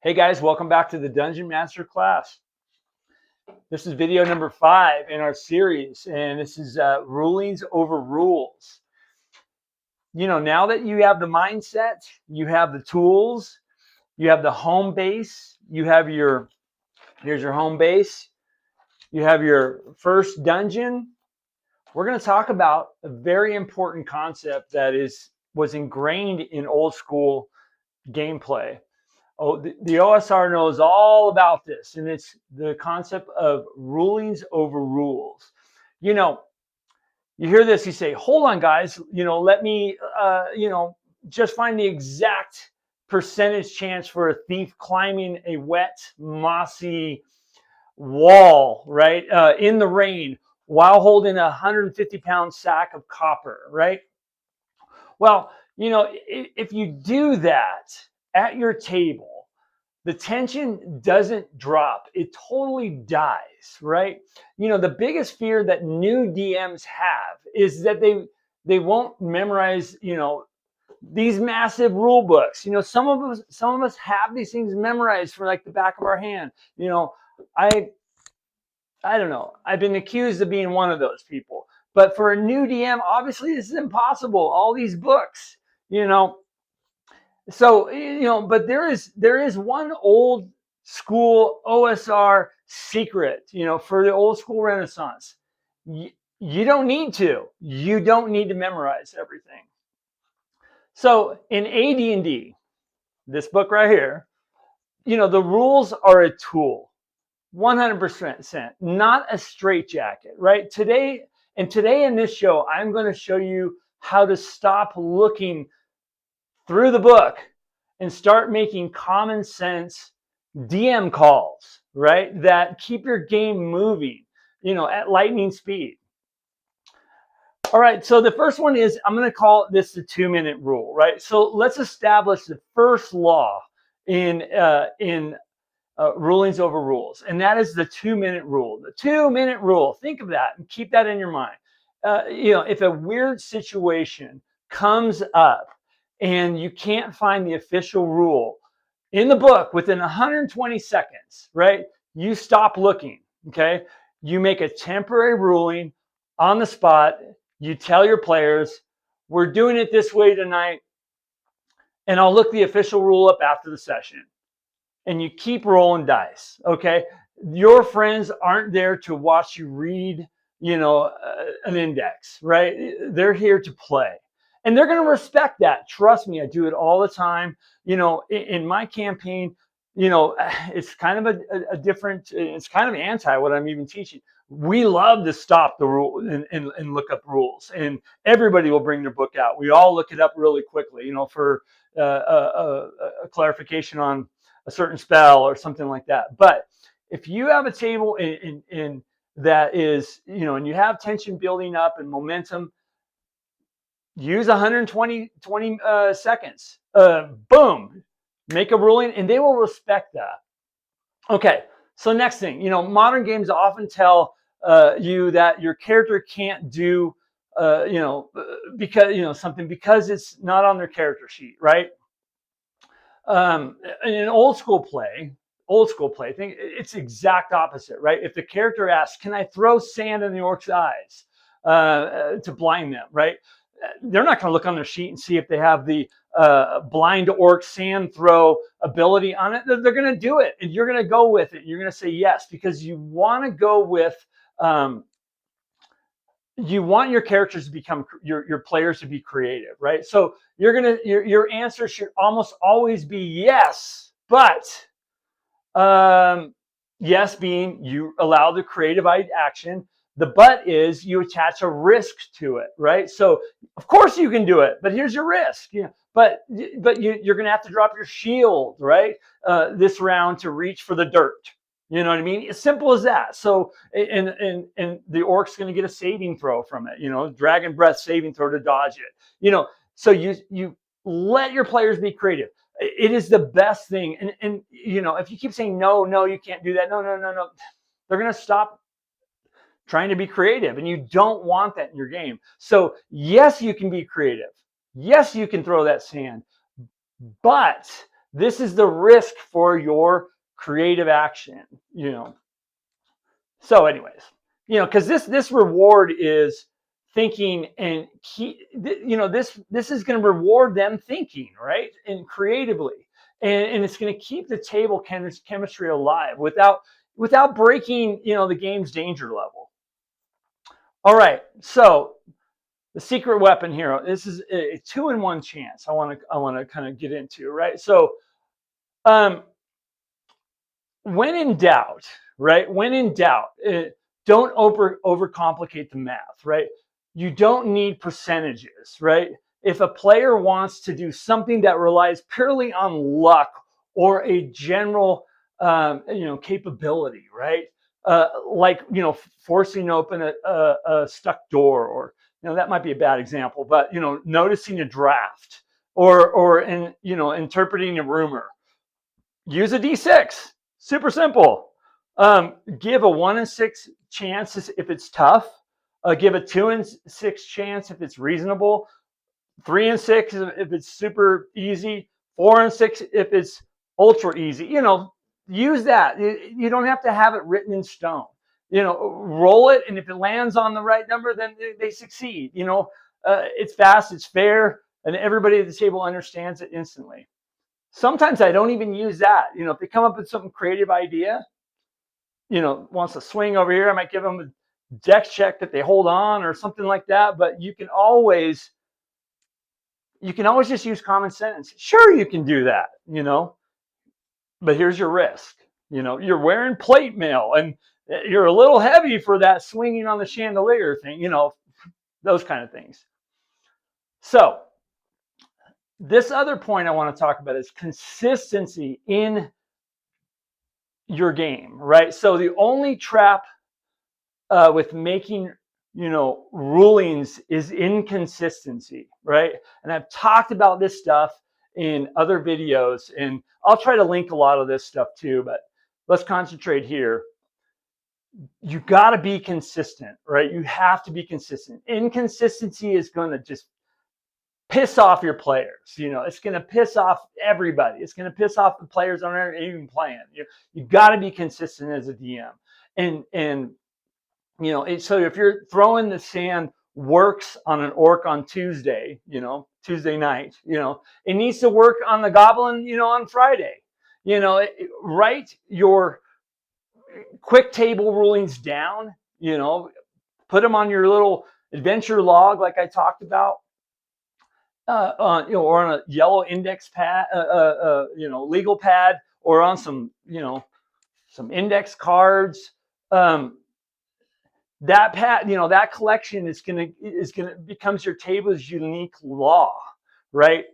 Hey guys, welcome back to the Dungeon Masterclass. This is video number 5 in our series, and this is rulings over rules. You know, now that you have the mindset, you have the tools, you have the home base, here's your home base, you have your first dungeon. We're going to talk about a very important concept that was ingrained in old school gameplay. Oh, the OSR knows all about this, and it's the concept of rulings over rules. You know, you hear this, you say, hold on, guys, let me, just find the exact percentage chance for a thief climbing a wet, mossy wall, right, in the rain while holding a 150-pound sack of copper, right? Well, if you do that at your table, the tension doesn't drop. It totally dies, right? The biggest fear that new DMs have is that they won't memorize, these massive rule books. Some of us have these things memorized for like the back of our hand. I don't know. I've been accused of being one of those people. But for a new DM, obviously this is impossible. All these books, So, but there is one old school OSR secret, for the old school Renaissance. You don't need to. You don't need to memorize everything. So in AD&D, this book right here, the rules are a tool, 100%, not a straitjacket, right? Today in this show, I'm going to show you how to stop looking through the book and start making common sense DM calls, right? That keep your game moving, at lightning speed. All right, so the first one is, I'm going to call this the 2-minute rule, right? So let's establish the first law in rulings over rules, and that is the 2-minute rule. The 2-minute rule, think of that and keep that in your mind. If a weird situation comes up and you can't find the official rule in the book within 120 seconds, right? You stop looking, okay? You make a temporary ruling on the spot. You tell your players, we're doing it this way tonight, and I'll look the official rule up after the session. And you keep rolling dice, okay? Your friends aren't there to watch you read, an index, right? They're here to play. And they're going to respect that. Trust me, I do it all the time. In my campaign, it's kind of a different, it's kind of anti what I'm even teaching. We love to stop the rule and look up rules. And everybody will bring their book out. We all look it up really quickly, for a clarification on a certain spell or something like that. But if you have a table in that is, and you have tension building up and momentum, use 120 seconds. Boom, make a ruling, and they will respect that. Okay, so next thing, modern games often tell you that your character can't do, because it's not on their character sheet, right? In old school play, think it's exact opposite, right? If the character asks, "Can I throw sand in the orc's eyes to blind them?" Right? They're not going to look on their sheet and see if they have the blind orc sand throw ability on it. They're going to do it, and you're going to go with it. You're going to say yes because you want to go with. You want your characters to become your players to be creative, right? So your answer should almost always be yes, but yes being you allow the creative action. The but is you attach a risk to it, right? So of course you can do it, but here's your risk. But you're going to have to drop your shield, right? This round to reach for the dirt. You know what I mean? As simple as that. So, and the orc's going to get a saving throw from it, dragon breath saving throw to dodge it, so you let your players be creative. It is the best thing. And if you keep saying, no, you can't do that. No, they're going to stop trying to be creative, and you don't want that in your game. So yes, you can be creative. Yes, you can throw that sand, but This is the risk for your creative action, you know. So anyways, you know, because this reward is thinking, and you know, this is going to reward them thinking, right, and creatively, and it's going to keep the table chemistry alive without breaking, you know, the game's danger level. All right, so the secret weapon here. This is a 2-in-1 chance. I want to kind of get into, right. So, when in doubt, right? When in doubt, don't overcomplicate the math, right? You don't need percentages, right? If a player wants to do something that relies purely on luck or a general, you know, capability, right? Like, you know, forcing open a stuck door, or, you know, that might be a bad example, but, you know, noticing a draft, or you know, interpreting a rumor. Use a D6. Super simple. Give a 1 in 6 chance if it's tough. Give a 2 in 6 chance if it's reasonable. 3 in 6 if it's super easy. 4 in 6 if it's ultra easy. You know, use that. You don't have to have it written in stone. You know, roll it, and if it lands on the right number, then they succeed. You know, it's fast, it's fair, and everybody at the table understands it instantly. Sometimes I don't even use that. You know, if they come up with some creative idea, you know, wants to swing over here, I might give them a dex check that they hold on or something like that. But you can always just use common sense. Sure, you can do that, you know, but here's your risk. You know, you're wearing plate mail and you're a little heavy for that swinging on the chandelier thing, you know, those kind of things. So, this other point I want to talk about is consistency in your game, right? So the only trap with making, you know, rulings is inconsistency, right? And I've talked about this stuff in other videos, and I'll try to link a lot of this stuff too, but let's concentrate here. You got to be consistent, right? You have to be consistent. Inconsistency is going to just piss off your players. You know, it's going to piss off everybody. It's going to piss off the players that aren't even playing. You got to be consistent as a DM. And you know, so if you're throwing the sand works on an orc on Tuesday, you know, Tuesday night, you know, it needs to work on the goblin, you know, on Friday. You know, write your quick table rulings down, you know, put them on your little adventure log like I talked about. You know, or on a yellow index pad, you know, legal pad, or on some, you know, some index cards. That pad, you know, that collection is gonna becomes your table's unique law, right?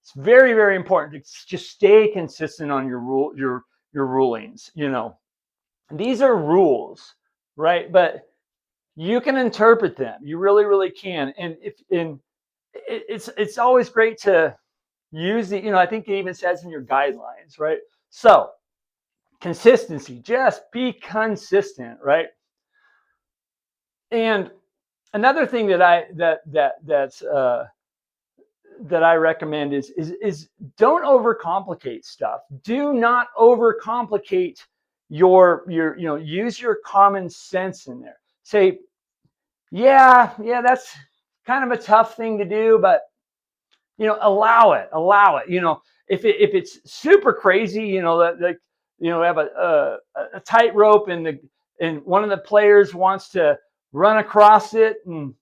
It's very, very important to just stay consistent on your rulings. You know, these are rules, right? But you can interpret them. You really, really can. And it's always great to use the, you know, I think it even says in your guidelines, right? So consistency, just be consistent, right? And another thing that I recommend is don't overcomplicate stuff. Do not overcomplicate your you know, use your common sense in there. Say, yeah, that's kind of a tough thing to do, but, you know, allow it. You know, if it's super crazy, you know, that you know, have a tightrope and one of the players wants to run across it, and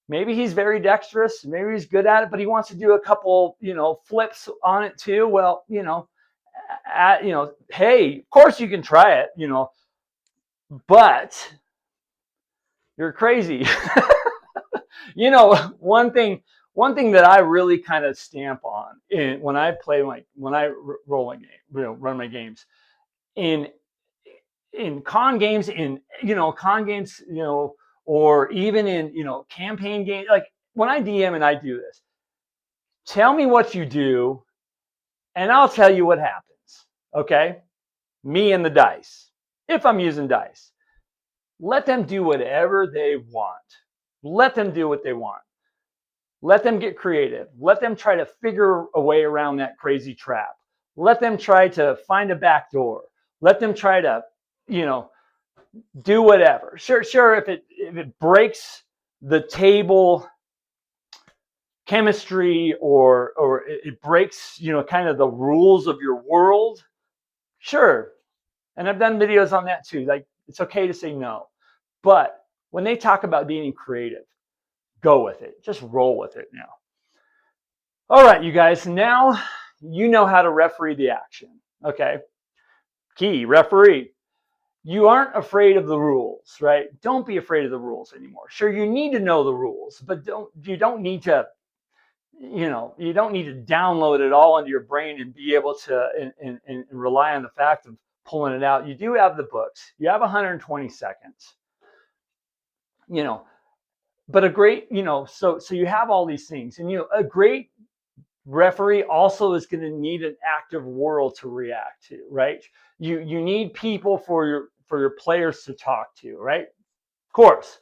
maybe he's very dexterous, maybe he's good at it, but he wants to do a couple, you know, flips on it too. Well, you know, you know, hey, of course you can try it, you know, but you're crazy. You know, one thing that I really kind of stamp on when I roll a game, you know, run my games in con games, you know, or even in, you know, campaign games. Like when I DM and I do this, tell me what you do and I'll tell you what happens. Okay? Me and the dice. If I'm using dice, let them do whatever they want. Let them do what they want. Let them get creative. Let them try to figure a way around that crazy trap. Let them try to find a back door. Let them try to, do whatever. Sure, if it breaks the table chemistry or it breaks, kind of the rules of your world, sure. And I've done videos on that too. Like, it's okay to say no. But when they talk about being creative, go with it. Just roll with it now. All right, you guys, now you know how to referee the action. Okay. Key, referee. You aren't afraid of the rules, right? Don't be afraid of the rules anymore. Sure, you need to know the rules, but you don't need to, you don't need to download it all into your brain and be able to and rely on the fact of pulling it out. You do have the books. You have 120 seconds. But a great, so you have all these things, and a great referee also is going to need an active world to react to, right? You need people for your players to talk to, right? Of course,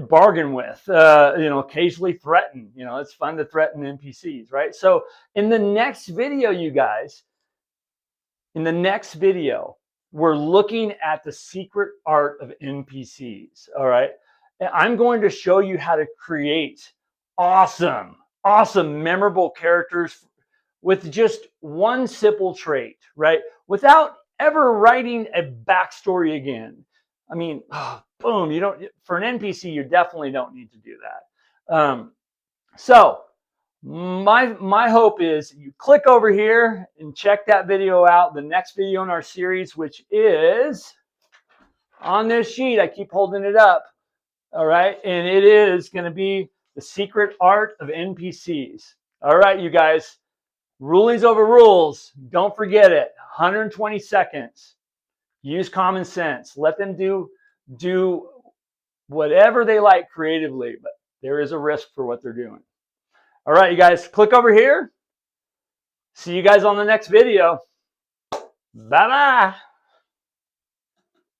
bargain with, occasionally threaten. It's fun to threaten NPCs, right? So in the next video, you guys, we're looking at the secret art of NPCs. All right, and I'm going to show you how to create awesome, memorable characters with just one simple trait, right? Without ever writing a backstory again. I mean, boom, for an NPC, you definitely don't need to do that. So my hope is you click over here and check that video out, the next video in our series, which is on this sheet. I keep holding it up. All right, and it is going to be the secret art of NPCs. All right, you guys, rulings over rules. Don't forget it. 120 seconds. Use common sense. Let them do whatever they like creatively, but there is a risk for what they're doing. All right, you guys, click over here. See you guys on the next video. Bye-bye.